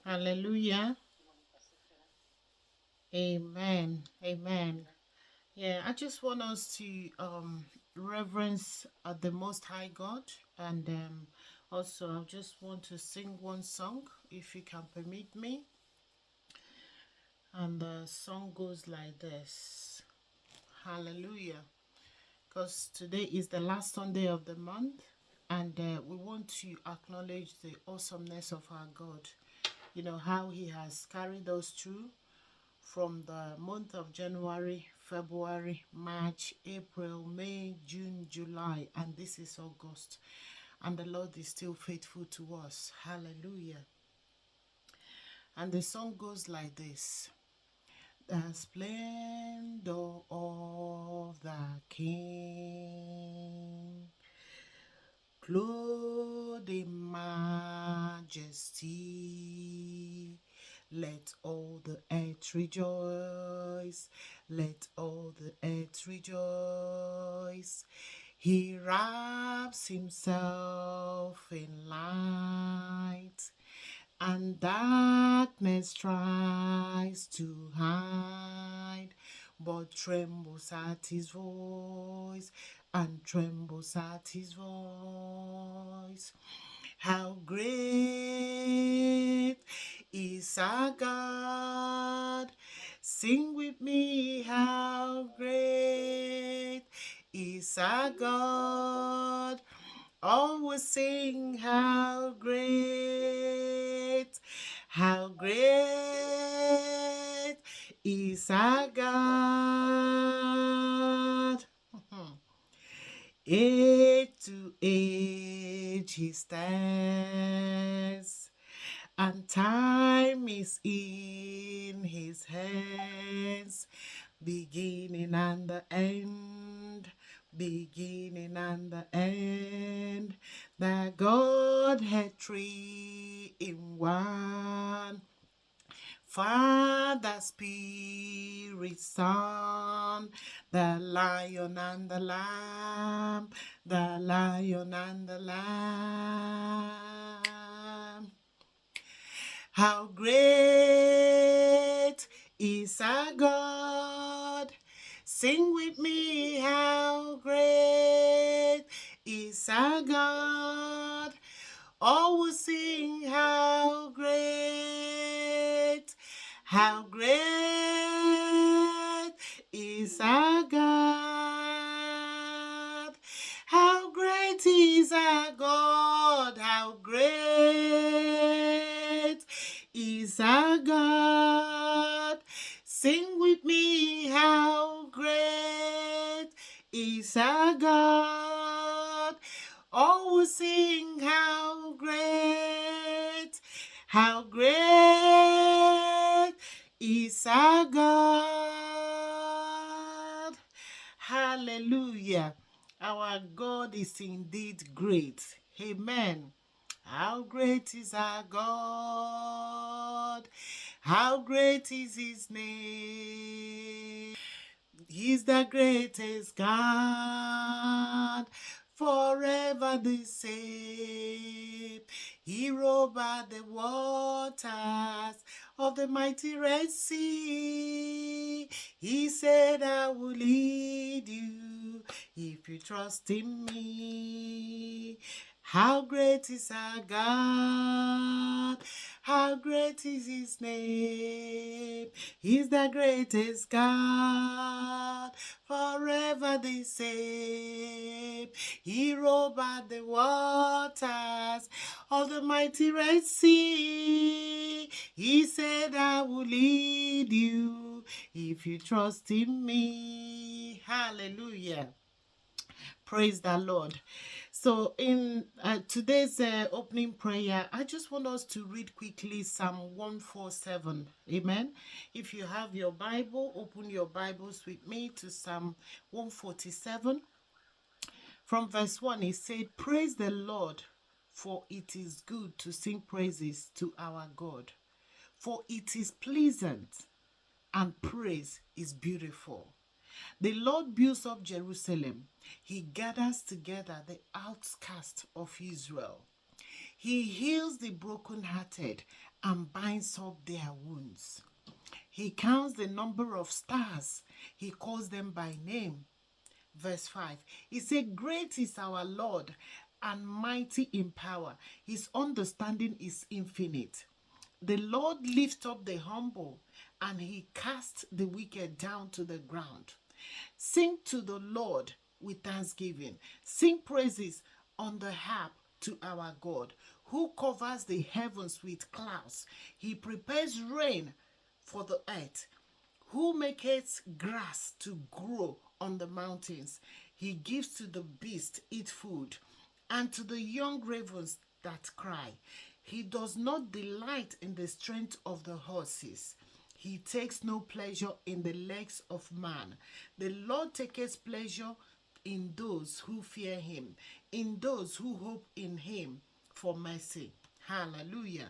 Hallelujah. Amen. Amen. Yeah, I just want us to reverence the Most High God, and also I just want to sing one song, if you can permit me. And the song goes like this. Hallelujah. Because today is the last Sunday of the month, and we want to acknowledge the awesomeness of our God. You know, how He has carried us through from the month of January, February, March, April, May, June, July, and this is August. And the Lord is still faithful to us. Hallelujah. And the song goes like this. The splendor of the King, clothed in majesty. Let all the earth rejoice. Let all the earth rejoice. He wraps himself in light, and darkness tries to hide, but trembles at his voice, and trembles at his voice. How great is our God! Sing with me, how great is our God! All will sing, how great is our God. Age to age he stands, and time is in his hands, beginning and the end, beginning and the end. The Godhead three in one, Father, Spirit, Son, the Lion and the Lamb, the Lion and the Lamb. How great is our God! Sing with me, how great is our God! All will sing, how great is our God. How great is our God. How great is our God. Sing with me, how great is our God. All will sing, how great is our God. Hallelujah. Our God is indeed great. Amen. How great is our God? How great is his name? He's the greatest God, forever the same. He rolled by the waters of the mighty Red Sea. He said, I will lead you if you trust in me. How great is our God? How great is his name? He's the greatest God, forever the same. He rolled by the waters of the mighty Red Sea. He said, I will lead you if you trust in me. Hallelujah. Praise the Lord. So in today's opening prayer, I just want us to read quickly Psalm 147. Amen. If you have your Bible, open your Bibles with me to Psalm 147. From verse 1, it said, praise the Lord, for it is good to sing praises to our God. For it is pleasant, and praise is beautiful. The Lord builds up Jerusalem. He gathers together the outcasts of Israel. He heals the brokenhearted and binds up their wounds. He counts the number of stars. He calls them by name. Verse 5. He said, great is our Lord and mighty in power. His understanding is infinite. The Lord lifts up the humble, and he casts the wicked down to the ground. Sing to the Lord with thanksgiving. Sing praises on the harp to our God, who covers the heavens with clouds. He prepares rain for the earth, who maketh grass to grow on the mountains. He gives to the beast its food, and to the young ravens that cry. He does not delight in the strength of the horses. He takes no pleasure in the legs of man. The Lord taketh pleasure in those who fear him, in those who hope in him for mercy. Hallelujah.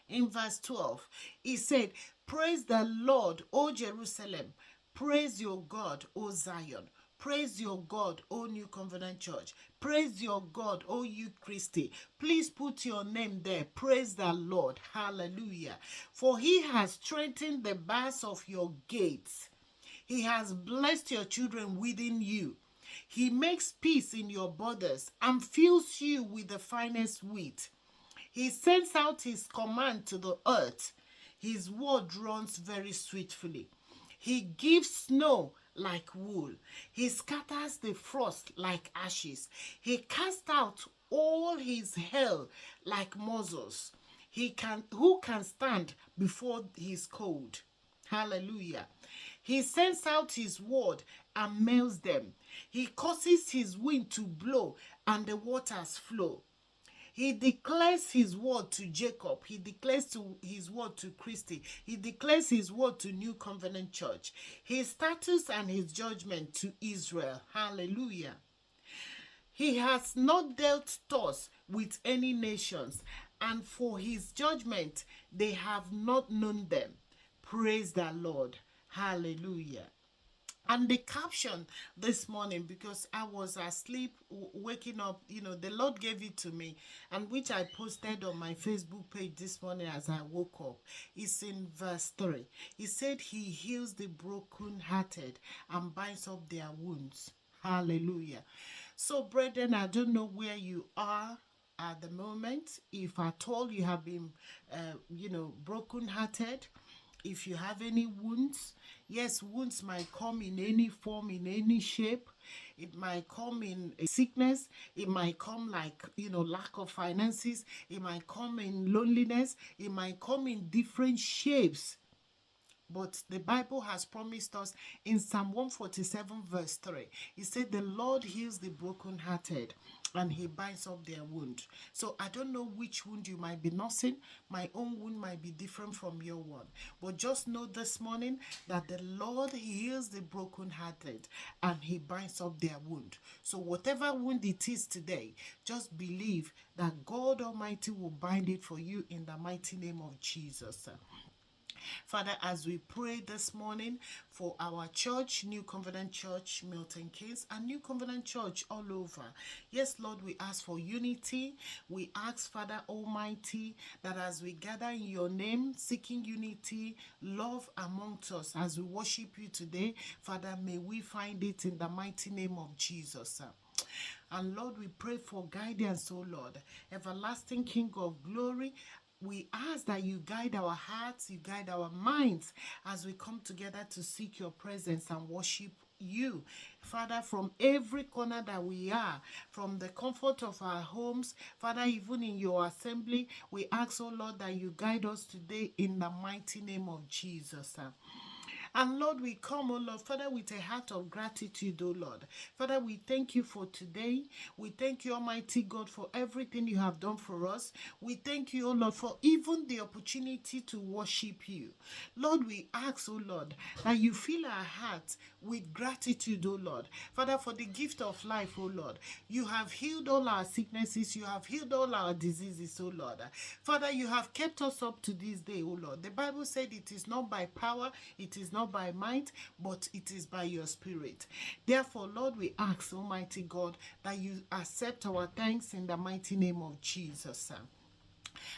In verse 12, he said, praise the Lord, O Jerusalem. Praise your God, O Zion. Praise your God, O New Covenant Church. Praise your God, O you Christi. Please put your name there. Praise the Lord. Hallelujah. For he has strengthened the bars of your gates. He has blessed your children within you. He makes peace in your borders and fills you with the finest wheat. He sends out his command to the earth. His word runs very swiftly. He gives snow like wool. He scatters the frost like ashes. He casts out all his hail like morsels. Who can stand before his cold? Hallelujah. He sends out his word and melts them. He causes his wind to blow and the waters flow. He declares his word to Jacob. He declares his word to Christy. He declares his word to New Covenant Church. His statutes and his judgment to Israel. Hallelujah. He has not dealt thus with any nations, and for his judgment they have not known them. Praise the Lord. Hallelujah. And the caption this morning, because I was asleep, waking up, the Lord gave it to me, and which I posted on my Facebook page this morning as I woke up, is in verse 3. He said, he heals the brokenhearted and binds up their wounds. Hallelujah. So, brethren, I don't know where you are at the moment. If at all you have been, brokenhearted, if you have any wounds, yes, wounds might come in any form, in any shape. It might come in a sickness. It might come like, lack of finances. It might come in loneliness. It might come in different shapes. But the Bible has promised us in Psalm 147 verse 3. It said the Lord heals the brokenhearted and he binds up their wound. So I don't know which wound you might be nursing. My own wound might be different from your one. But just know this morning that the Lord heals the brokenhearted and he binds up their wound. So whatever wound it is today, just believe that God Almighty will bind it for you in the mighty name of Jesus. Father, as we pray this morning for our church, New Covenant Church, Milton Keynes, and New Covenant Church all over. Yes, Lord, we ask for unity. We ask, Father Almighty, that as we gather in your name, seeking unity, love amongst us, as we worship you today, Father, may we find it in the mighty name of Jesus. And Lord, we pray for guidance, oh Lord, everlasting King of glory. We ask that you guide our hearts, you guide our minds as we come together to seek your presence and worship you. Father, from every corner that we are, from the comfort of our homes, Father, even in your assembly, we ask, oh Lord, that you guide us today in the mighty name of Jesus. And Lord, we come, oh Lord, Father, with a heart of gratitude, oh Lord. Father, we thank you for today. We thank you, Almighty God, for everything you have done for us. We thank you, oh Lord, for even the opportunity to worship you. Lord, we ask, oh Lord, that you fill our hearts with gratitude, oh Lord. Father, for the gift of life, oh Lord. You have healed all our sicknesses. You have healed all our diseases, oh Lord. Father, you have kept us up to this day, oh Lord. The Bible said it is not by power, it is not by might, but it is by your spirit. Therefore, Lord, we ask, Almighty God, that you accept our thanks in the mighty name of Jesus.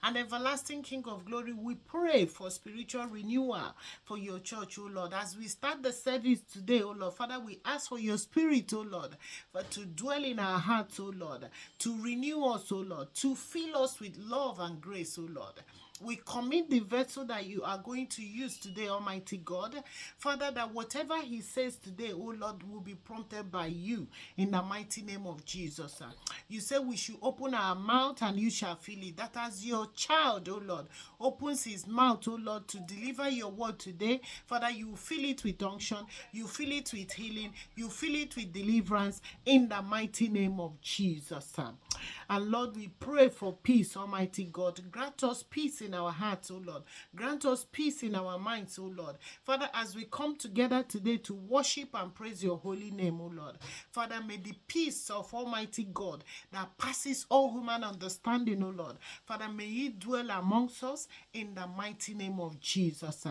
And everlasting King of glory, we pray for spiritual renewal for your church, oh Lord. As we start the service today, oh Lord, Father, we ask for your spirit, oh Lord, for to dwell in our hearts, oh Lord, to renew us, oh Lord, to fill us with love and grace, oh Lord. We commit the vessel that you are going to use today, Almighty God. Father, that whatever he says today, oh Lord, will be prompted by you in the mighty name of Jesus. You say we should open our mouth and you shall fill it. That as your child, oh Lord, opens his mouth, oh Lord, to deliver your word today, Father, you fill it with unction, you fill it with healing, you fill it with deliverance in the mighty name of Jesus. And Lord, we pray for peace, Almighty God. Grant us peace in our hearts, oh Lord. Grant us peace in our minds, oh Lord. Father, as we come together today to worship and praise your holy name, oh Lord. Father, may the peace of Almighty God that passes all human understanding, oh Lord. Father, may it dwell amongst us in the mighty name of Jesus.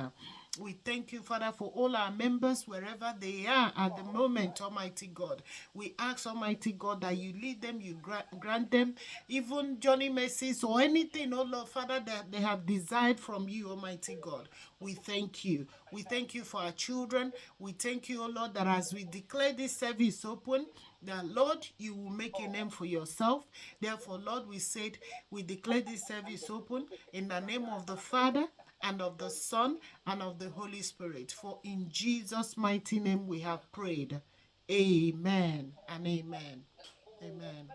We thank you, Father, for all our members wherever they are at the moment, Almighty God. We ask, Almighty God, that you lead them, you grant them, even Johnny Mercies or anything, oh Lord, Father, that they have desired from you, Almighty God. We thank you. We thank you for our children. We thank you, oh Lord, that as we declare this service open, that Lord, you will make a name for yourself. Therefore, Lord, we declare this service open in the name of the Father, and of the Son, and of the Holy Spirit. For in Jesus' mighty name we have prayed. Amen and amen. Amen.